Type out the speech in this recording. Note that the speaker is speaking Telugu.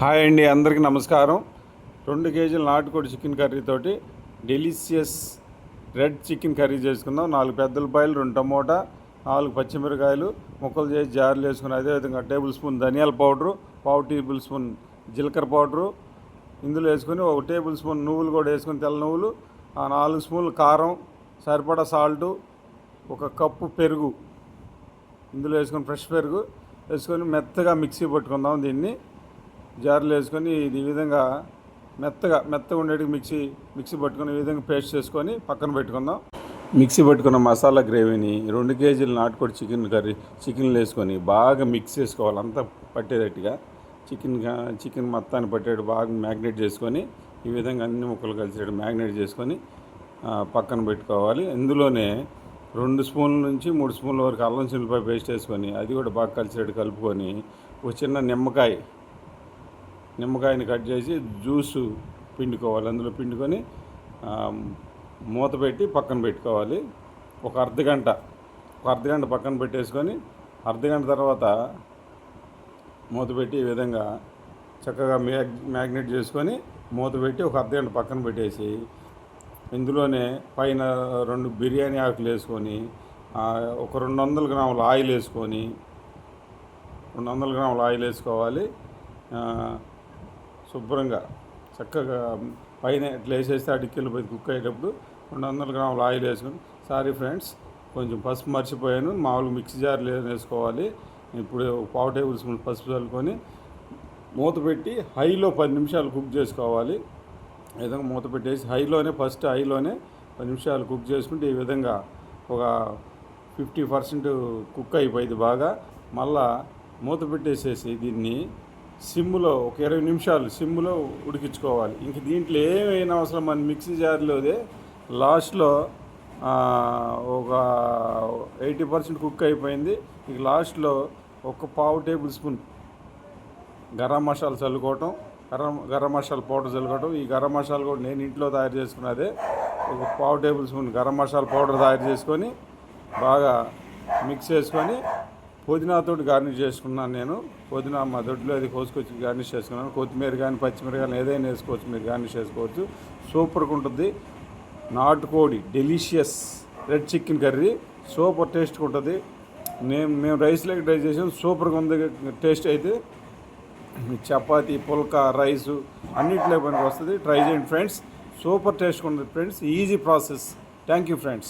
హాయ్ అండి, అందరికీ నమస్కారం. 2 కేజీల నాటుకోడి చికెన్ కర్రీతోటి డెలిషియస్ రెడ్ చికెన్ కర్రీ చేసుకుందాం. 4 పెద్ద ఉల్లిపాయలు, 2 టమోటా, 4 పచ్చిమిరకాయలు ముక్కలు చేసి జార్లు వేసుకుని, అదేవిధంగా టేబుల్ స్పూన్ ధనియాల పౌడరు, పావు టేబుల్ స్పూన్ జీలకర్ర పౌడరు ఇందులో వేసుకొని, 1 టేబుల్ స్పూన్ నువ్వులు కూడా వేసుకొని, తెల్ల నువ్వులు, 4 స్పూన్లు కారం, సరిపడా సాల్టు, 1 కప్పు పెరుగు ఇందులో వేసుకొని, ఫ్రెష్ పెరుగు వేసుకొని మెత్తగా మిక్సీ పట్టుకుందాం. దీన్ని జార్లు వేసుకొని ఈ విధంగా మెత్తగా ఉండేటికి మిక్సీ పట్టుకొని ఈ విధంగా పేస్ట్ చేసుకొని పక్కన పెట్టుకుందాం. మిక్సీ పట్టుకున్న మసాలా గ్రేవీని 2 కేజీల నాటుకోడి చికెన్లు వేసుకొని బాగా మిక్స్ చేసుకోవాలి. అంతా పట్టేటట్టుగా చికెన్ మొత్తాన్ని పట్టేట్టు బాగా మ్యాగ్నేట్ చేసుకొని, ఈ విధంగా అన్ని ముక్కలు కలిసేటట్టు మ్యాగ్నేట్ చేసుకొని పక్కన పెట్టుకోవాలి. ఇందులోనే 2 స్పూన్ల నుంచి 3 స్పూన్ల వరకు అల్లం చిల్లిపాయ పేస్ట్ వేసుకొని, అది కూడా బాగా కలిసేటట్టు కలుపుకొని, ఒక చిన్న నిమ్మకాయని కట్ చేసి జ్యూసు పిండుకోవాలి. అందులో పిండుకొని మూత పెట్టి పక్కన పెట్టుకోవాలి. ఒక అర్ధగంట పక్కన పెట్టేసుకొని, అర్ధగంట తర్వాత మూత పెట్టి ఈ విధంగా చక్కగా మ్యాగ్నేట్ చేసుకొని మూత పెట్టి ఒక అర్ధగంట పక్కన పెట్టేసి, ఇందులోనే పైన 2 బిర్యానీ ఆకులు వేసుకొని, ఒక 200 గ్రాముల ఆయిల్ వేసుకొని, 200 గ్రాముల ఆయిల్ వేసుకోవాలి. శుభ్రంగా చక్కగా పైన ఇట్లా వేసేస్తే అడిక్కిలు పోయి కుక్ అయ్యేటప్పుడు 200 గ్రాముల ఆయిల్ వేసుకొని, సారీ ఫ్రెండ్స్ కొంచెం పసుపు మర్చిపోయాను, మామూలుగా మిక్సీ జార్లు వేసుకోవాలి. ఇప్పుడు పావు టేబుల్ స్పూన్ పసుపు చల్లుకొని మూత పెట్టి హైలో 10 నిమిషాలు కుక్ చేసుకోవాలి. ఈ విధంగా మూత పెట్టేసి హైలోనే 10 నిమిషాలు కుక్ చేసుకుంటే ఈ విధంగా ఒక 50% కుక్ అయిపోయింది బాగా. మళ్ళా మూత పెట్టేసేసి దీన్ని సిమ్లో ఒక 20 నిమిషాలు సిమ్లో ఉడికించుకోవాలి. ఇంక దీంట్లో ఏమైనా అవసరం, మన మిక్సీ జార్లోదే లాస్ట్లో ఒక 80% కుక్ అయిపోయింది. ఇక లాస్ట్లో ఒక పావు టేబుల్ స్పూన్ గరం మసాలా చల్లుకోవటం, గరం మసాలా పౌడర్ చల్లుకోవటం. ఈ గరం మసాలా కూడా నేను ఇంట్లో తయారు చేసుకున్నదే. ఒక పావు table spoon garam masala powder తయారు చేసుకొని బాగా మిక్స్ చేసుకొని, పుదీనాతోటి గార్నిష్ చేసుకున్నాను. నేను పుదీనా మా దొడ్లో అది కోసుకొచ్చి గార్నిష్ చేసుకున్నాను. కొత్తిమీర కానీ పచ్చిమిరకాయలు ఏదైనా వేసుకోవచ్చు, మీరు గార్నిష్ చేసుకోవచ్చు. సూపర్గా ఉంటుంది నాటుకోడి delicious red chicken curry. Super టేస్ట్గా ఉంటుంది. మేము రైస్లోకి ట్రై చేసాం, సూపర్గా ఉంది టేస్ట్. అయితే చపాతీ, పుల్కా, రైసు అన్నింటిలో పనికి వస్తుంది. ట్రై చేయండి ఫ్రెండ్స్, సూపర్ టేస్ట్గా ఉంటుంది friends. Easy process. Thank you friends.